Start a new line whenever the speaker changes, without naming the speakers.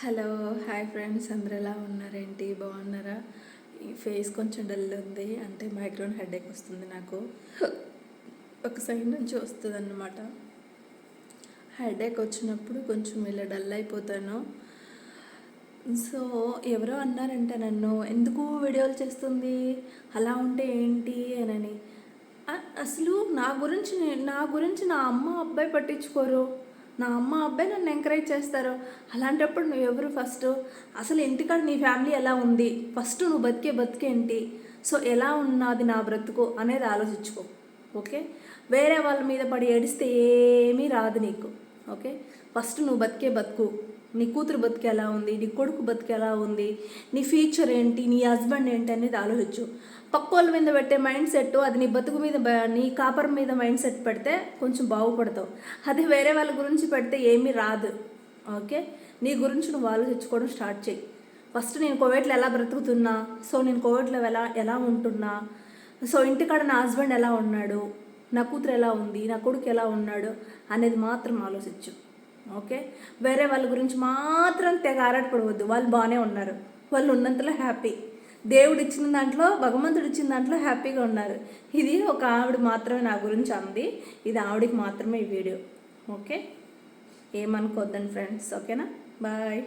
Hello hi friends, అందరు ఎలా ఉన్నారేంటి? బాగున్నారా? ఈ ఫేస్ కొంచెం డల్ ఉంది, అంటే మైగ్రేన్ హెడేక్ వస్తుంది. నాకు ఒక సైడ్ నుంచి వస్తుంది అన్నమాట. హెడేక్ వచ్చినప్పుడు కొంచెం ఇలా డల్ అయిపోతాను. సో ఎవరో అన్నారంట నన్ను, ఎందుకు వీడియోలు చేస్తుంది, అలా ఉంటే ఏంటి అని. అసలు నా గురించి నా అమ్మ అబ్బాయి పట్టించుకోరు. నా అమ్మ అబ్బాయి నన్ను ఎంకరేజ్ చేస్తారు. అలాంటప్పుడు నువ్వు ఎవరు ఫస్ట్? అసలు ఇంటికాడ నీ ఫ్యామిలీ ఎలా ఉంది, ఫస్ట్ నువ్వు బతికేంటి, సో ఎలా ఉన్నది నా బ్రతుకు అనేది ఆలోచించుకో. ఓకే, వేరే వాళ్ళ మీద పడి ఏడిస్తే ఏమీ రాదు నీకు. ఓకే, ఫస్ట్ నువ్వు బతుకు, నీ కూతురు బతికి ఎలా ఉంది, నీ కొడుకు బతికి ఎలా ఉంది, నీ ఫ్యూచర్ ఏంటి, నీ హస్బెండ్ ఏంటి అనేది ఆలోచించు. పక్క వాళ్ళ మీద పెట్టే మైండ్ సెట్, అది నీ బతుకు మీద, నీ కాపరం మీద మైండ్ సెట్ పెడితే కొంచెం బాగుపడతావు. అది వేరే వాళ్ళ గురించి పెడితే ఏమీ రాదు. ఓకే, నీ గురించి నువ్వు ఆలోచించుకోవడం స్టార్ట్ చేయి. ఫస్ట్ నేను కోవిడ్లో ఎలా బ్రతుకుతున్నా, సో నేను కోవిడ్లో ఎలా ఉంటున్నా, సో ఇంటికాడ నా హస్బెండ్ ఎలా ఉన్నాడు, నా కూతురు ఎలా ఉంది, నా కొడుకు ఎలా ఉన్నాడు అనేది మాత్రం ఆలోచించు. ఓకే, వేరే వాళ్ళ గురించి మాత్రం తెగ ఆరాటపడవద్దు. వాళ్ళు బాగానే ఉన్నారు, వాళ్ళు ఉన్నంతలో హ్యాపీ, దేవుడు ఇచ్చిన దాంట్లో, భగవంతుడు ఇచ్చిన దాంట్లో హ్యాపీగా ఉన్నారు. ఇది ఒక ఆవిడ మాత్రమే నా గురించి అంది, ఇది ఆవిడకి మాత్రమే ఈ వీడియో. ఓకే, ఏమనుకోద్దండి ఫ్రెండ్స్. ఓకేనా, బాయ్.